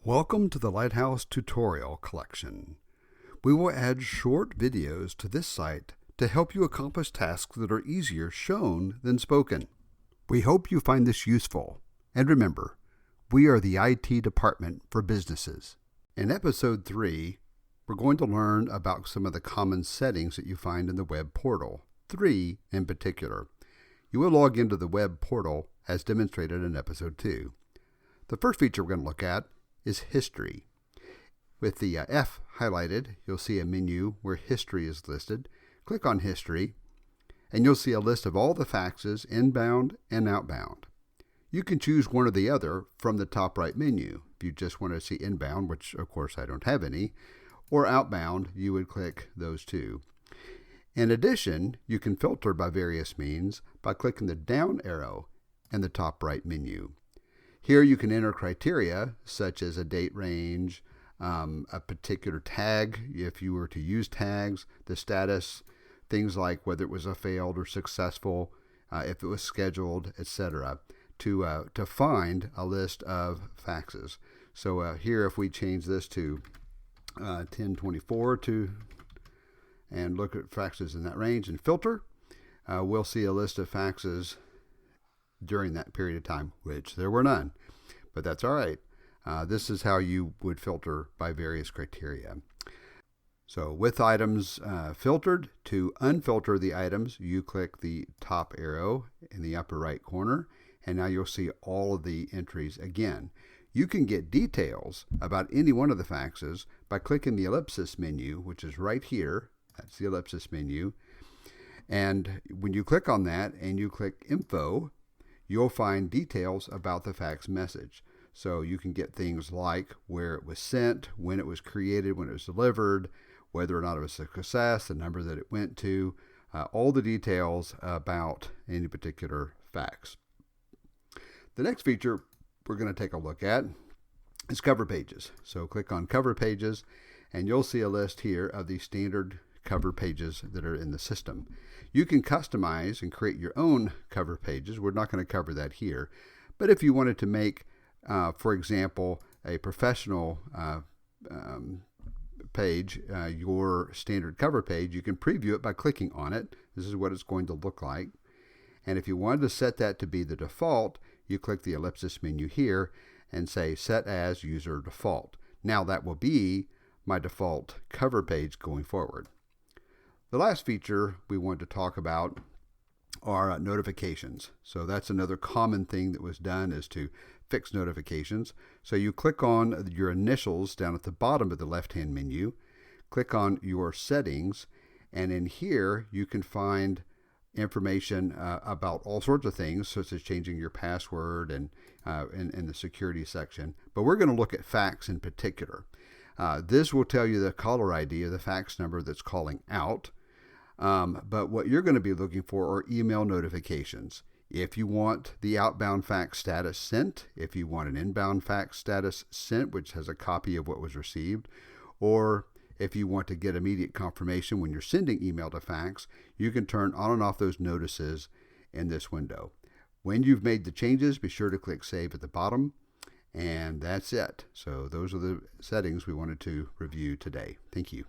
Welcome to the Lighthouse Tutorial Collection. We will add short videos to this site to help you accomplish tasks that are easier shown than spoken. We hope you find this useful. And remember, we are the IT department for businesses. In episode 3, we're going to learn about some of the common settings that you find in the web portal, 3 in particular. You will log into the web portal as demonstrated in episode 2. The first feature we're going to look at is history. With the F highlighted, you'll see a menu where history is listed. Click on history, and you'll see a list of all the faxes inbound and outbound. You can choose one or the other from the top right menu. If you just want to see inbound, which of course I don't have any, or outbound, you would click those two. In addition, you can filter by various means by clicking the down arrow in the top right menu. Here you can enter criteria such as a date range, a particular tag if you were to use tags, the status, things like whether it was a failed or successful, if it was scheduled, etc., to find a list of faxes. So here if we change this to 1024 and look at faxes in that range and filter, we'll see a list of faxes during that period of time, which there were none, but that's all right. This is how you would filter by various criteria. So with items filtered, to unfilter the items, you click the top arrow in the upper right corner, and now you'll see all of the entries again. You can get details about any one of the faxes by clicking the ellipsis menu, which is right here. That's the ellipsis menu. And when you click on that and you click info, you'll find details about the fax message. So you can get things like where it was sent, when it was created, when it was delivered, whether or not it was a success, the number that it went to, all the details about any particular fax. The next feature we're going to take a look at is cover pages. So click on cover pages and you'll see a list here of the standard cover pages that are in the system. You can customize and create your own cover pages. We're not going to cover that here. But if you wanted to make, for example, a professional page, your standard cover page, you can preview it by clicking on it. This is what it's going to look like. And if you wanted to set that to be the default, you click the ellipsis menu here and say set as user default. Now that will be my default cover page going forward. The last feature we want to talk about are notifications. So that's another common thing that was done, is to fix notifications. So you click on your initials down at the bottom of the left-hand menu, click on your settings, and in here you can find information about all sorts of things, such as changing your password and in the security section. But we're going to look at fax in particular. This will tell you the caller ID of the fax number that's calling out. But what you're going to be looking for are email notifications. If you want the outbound fax status sent, if you want an inbound fax status sent, which has a copy of what was received, or if you want to get immediate confirmation when you're sending email to fax, you can turn on and off those notices in this window. When you've made the changes, be sure to click Save at the bottom, and that's it. So those are the settings we wanted to review today. Thank you.